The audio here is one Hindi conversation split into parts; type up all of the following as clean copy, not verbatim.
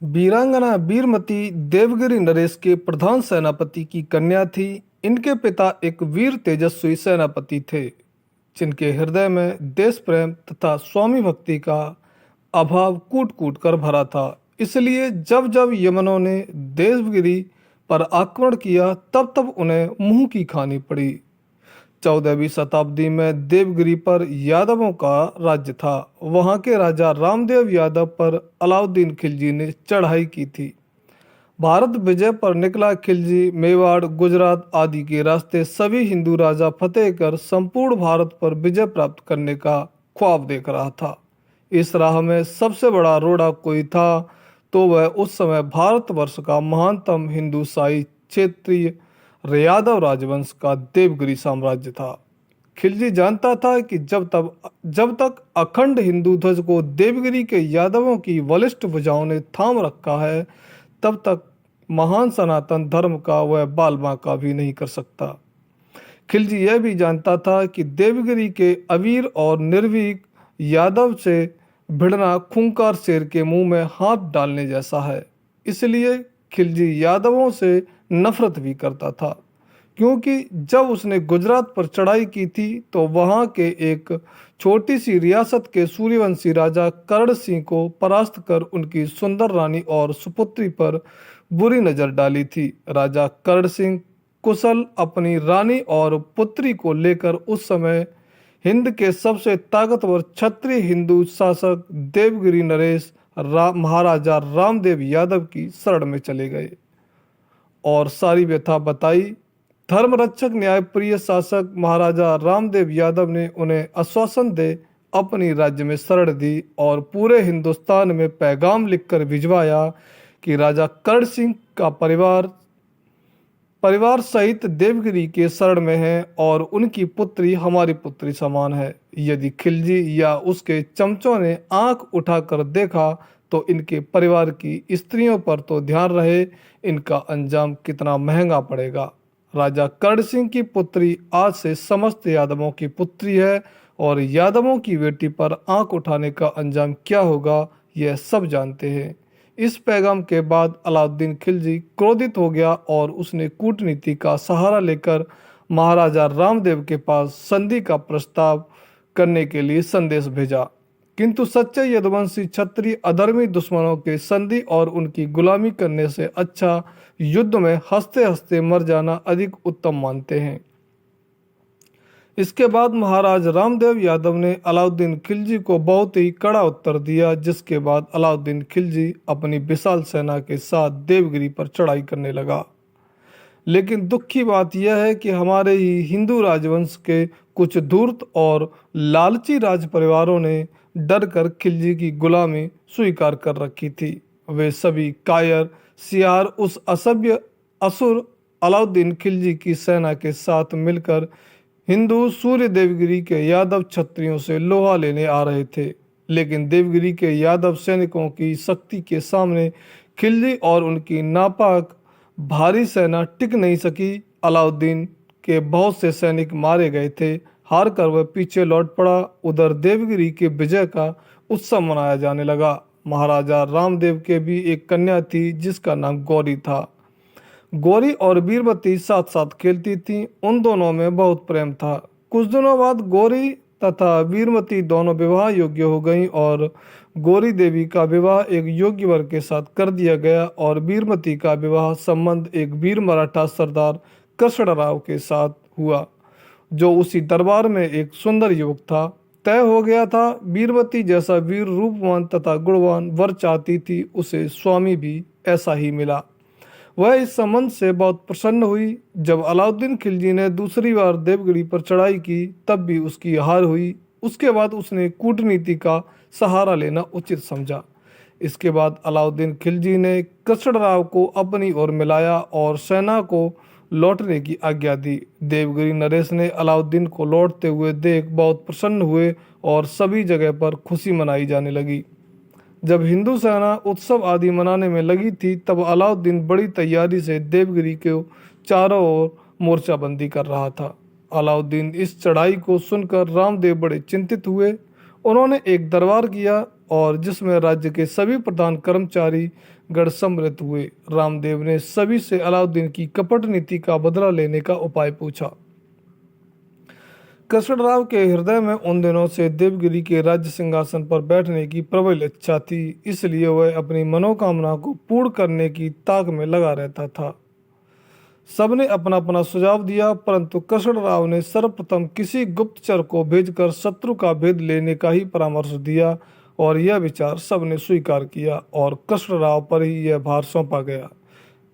वीरांगना वीरमती देवगिरी नरेश के प्रधान सेनापति की कन्या थी। इनके पिता एक वीर तेजस्वी सेनापति थे, जिनके हृदय में देश प्रेम तथा स्वामी भक्ति का अभाव कूट कूट कर भरा था। इसलिए जब जब यमनों ने देवगिरी पर आक्रमण किया, तब तब उन्हें मुंह की खानी पड़ी। 14वीं शताब्दी में देवगिरी पर यादवों का राज्य था। वहां के राजा रामदेव यादव पर अलाउद्दीन खिलजी ने चढ़ाई की थी। भारत विजय पर निकला खिलजी मेवाड़, गुजरात आदि के रास्ते सभी हिंदू राजा फतेह कर संपूर्ण भारत पर विजय प्राप्त करने का ख्वाब देख रहा था। इस राह में सबसे बड़ा रोड़ा कोई था तो वह उस समय भारतवर्ष का महानतम हिंदू शाही क्षेत्रीय यादव राजवंश का देवगिरी साम्राज्य था। खिलजी जानता था कि जब तक अखंड हिंदू ध्वज को देवगिरी के यादवों की बलिष्ठ भुजाओं ने थाम रखा है, तब तक महान सनातन धर्म का वह बाल बांका भी नहीं कर सकता। खिलजी यह भी जानता था कि देवगिरी के अवीर और निर्भीक यादव से भिड़ना खूंखार शेर के मुंह में हाथ डालने जैसा है। इसलिए खिलजी यादवों से नफरत भी करता था, क्योंकि जब उसने गुजरात पर चढ़ाई की थी तो वहां के एक छोटी सी रियासत के सूर्यवंशी राजा कर्ण सिंह को परास्त कर उनकी सुंदर रानी और सुपुत्री पर बुरी नजर डाली थी। राजा कर्ण सिंह कुशल अपनी रानी और पुत्री को लेकर उस समय हिंद के सबसे ताकतवर क्षत्रिय हिंदू शासक देवगिरी नरेश महाराजा रामदेव यादव की शरण में चले गए और सारी व्यथा बताई। धर्मरक्षक न्यायप्रिय शासक महाराजा रामदेव यादव ने उन्हें आश्वासन दे अपनी राज्य में शरण दी और पूरे हिंदुस्तान में पैगाम लिखकर भिजवाया कि राजा कर्ण सिंह का परिवार सहित देवगिरी के शरण में है और उनकी पुत्री हमारी पुत्री समान है। यदि खिलजी या उसके चमचों ने आंख उठाकर देखा तो इनके परिवार की स्त्रियों पर तो ध्यान रहे, इनका अंजाम कितना महंगा पड़ेगा। राजा कर्ण सिंह की पुत्री आज से समस्त यादवों की पुत्री है और यादवों की बेटी पर आंख उठाने का अंजाम क्या होगा, यह सब जानते हैं। इस पैगाम के बाद अलाउद्दीन खिलजी क्रोधित हो गया और उसने कूटनीति का सहारा लेकर महाराजा रामदेव के पास संधि का प्रस्ताव करने के लिए संदेश भेजा। किंतु सच्चे यदुवंशी क्षत्रिय अधर्मी दुश्मनों के संधि और उनकी गुलामी करने से अच्छा युद्ध में हंसते हंसते मर जाना अधिक उत्तम मानते हैं। इसके बाद महाराज रामदेव यादव ने अलाउद्दीन खिलजी को बहुत ही कड़ा उत्तर दिया, जिसके बाद अलाउद्दीन खिलजी अपनी विशाल सेना के साथ देवगिरी पर चढ़ाई करने लगा। लेकिन दुख की बात यह है कि हमारे ही हिंदू राजवंश के कुछ धूर्त और लालची राज परिवारों ने डर कर खिलजी की गुलामी स्वीकार कर रखी थी। वे सभी कायर सियार उस असभ्य असुर अलाउद्दीन खिलजी की सेना के साथ मिलकर हिंदू सूर्य देवगिरी के यादव क्षत्रियों से लोहा लेने आ रहे थे। लेकिन देवगिरी के यादव सैनिकों की शक्ति के सामने खिलजी और उनकी नापाक भारी सेना टिक नहीं सकी। अलाउद्दीन के बहुत से सैनिक मारे गए थे। हार कर वह पीछे लौट पड़ा। उधर देवगिरी के विजय का उत्सव मनाया जाने लगा। महाराजा रामदेव के भी एक कन्या थी जिसका नाम गौरी था। गौरी और वीरवती साथ साथ खेलती थीं। उन दोनों में बहुत प्रेम था। कुछ दिनों बाद गौरी तथा वीरवती दोनों विवाह योग्य हो गईं और गौरी देवी का विवाह एक योग्य वर के साथ कर दिया गया और वीरवती का विवाह संबंध एक वीर मराठा सरदार कृष्णराव के साथ हुआ, जो उसी दरबार में एक सुंदर युवक था। तय हो गया था, वीरवती जैसा वीर रूपवान तथा गुणवान वर चाहती थी, उसे स्वामी भी ऐसा ही मिला। वह इस संबंध से बहुत प्रसन्न हुई। जब अलाउद्दीन खिलजी ने दूसरी बार देवगिरी पर चढ़ाई की, तब भी उसकी हार हुई। उसके बाद उसने कूटनीति का सहारा लेना उचित समझा। इसके बाद अलाउद्दीन खिलजी ने कृष्णराव को अपनी ओर मिलाया और सेना को लौटने की आज्ञा दी। देवगिरी नरेश ने अलाउद्दीन को लौटते हुए देख बहुत प्रसन्न हुए और सभी जगह पर खुशी मनाई जाने लगी। जब हिंदू सेना उत्सव आदि मनाने में लगी थी, तब अलाउद्दीन बड़ी तैयारी से देवगिरी के चारों ओर मोर्चाबंदी कर रहा था। अलाउद्दीन इस चढ़ाई को सुनकर रामदेव बड़े चिंतित हुए। उन्होंने एक दरबार किया और जिसमें राज्य के सभी प्रधान कर्मचारी गण सम्मिलित हुए। रामदेव ने सभी से अलाउद्दीन की कपट नीति का बदला लेने का उपाय पूछा। कृष्णराव के हृदय में उन दिनों से देवगिरी के राज्य सिंहासन पर बैठने की प्रबल इच्छा थी, इसलिए वह अपनी मनोकामना को पूर्ण करने की ताक में लगा रहता था। सबने अपना अपना सुझाव दिया, परंतु कृष्णराव ने सर्वप्रथम किसी गुप्तचर को भेजकर शत्रु का भेद लेने का ही परामर्श दिया और यह विचार सबने स्वीकार किया और कृष्णराव पर ही यह भार सौंपा गया।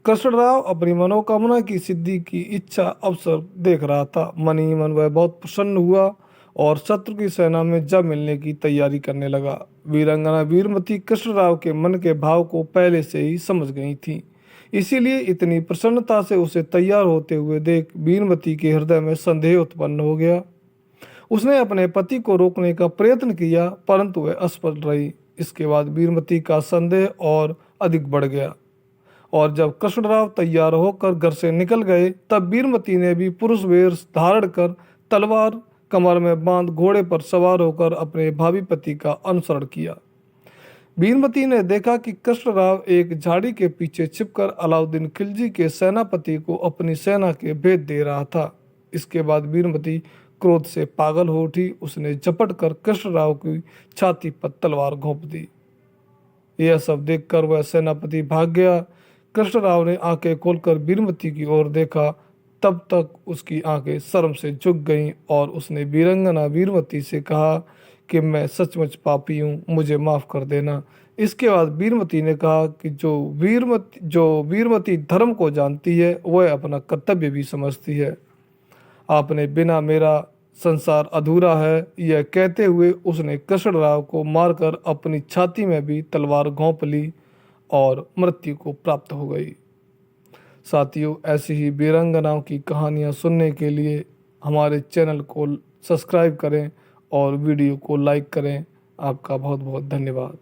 कृष्णराव अपनी मनोकामना की सिद्धि की इच्छा अवसर देख रहा था। मन ही मन वह बहुत प्रसन्न हुआ और शत्रु की सेना में जा मिलने की तैयारी करने लगा। वीरांगना वीरमती कृष्णराव के मन के भाव को पहले से ही समझ गई थी, इसीलिए इतनी प्रसन्नता से उसे तैयार होते हुए देख वीरमती के हृदय में संदेह उत्पन्न हो गया। उसने अपने पति को रोकने का प्रयत्न किया, परंतु वह असफल रही। इसके बाद वीरमती का संदेह और अधिक बढ़ गया और जब कृष्णराव तैयार होकर घर से निकल गए, तब वीरमती ने भी पुरुष वेश धारण कर तलवार कमर में बांध घोड़े पर सवार होकर अपने भावी पति का अनुसरण किया। वीरमती ने देखा कि कृष्णराव एक झाड़ी के पीछे छिपकर अलाउद्दीन खिलजी के सेनापति को अपनी सेना के भेद दे रहा था। इसके बाद वीरमती क्रोध से पागल हो उठी। उसने झपट कर कृष्णराव की छाती पर तलवार घोंप दी। यह सब देखकर वह सेनापति भाग गया। कृष्णराव ने आंखें खोलकर वीरमती की ओर देखा, तब तक उसकी आंखें शर्म से झुक गईं और उसने वीरंगना वीरमती से कहा कि मैं सचमुच पापी हूँ, मुझे माफ कर देना। इसके बाद वीरमती ने कहा कि जो वीरमती धर्म को जानती है वह अपना कर्तव्य भी समझती है। आपने बिना मेरा संसार अधूरा है, यह कहते हुए उसने कृष्णराव को मारकर अपनी छाती में भी तलवार घोंप ली और मृत्यु को प्राप्त हो गई। साथियों, ऐसी ही वीरांगनाओं की कहानियाँ सुनने के लिए हमारे चैनल को सब्सक्राइब करें और वीडियो को लाइक करें। आपका बहुत बहुत धन्यवाद।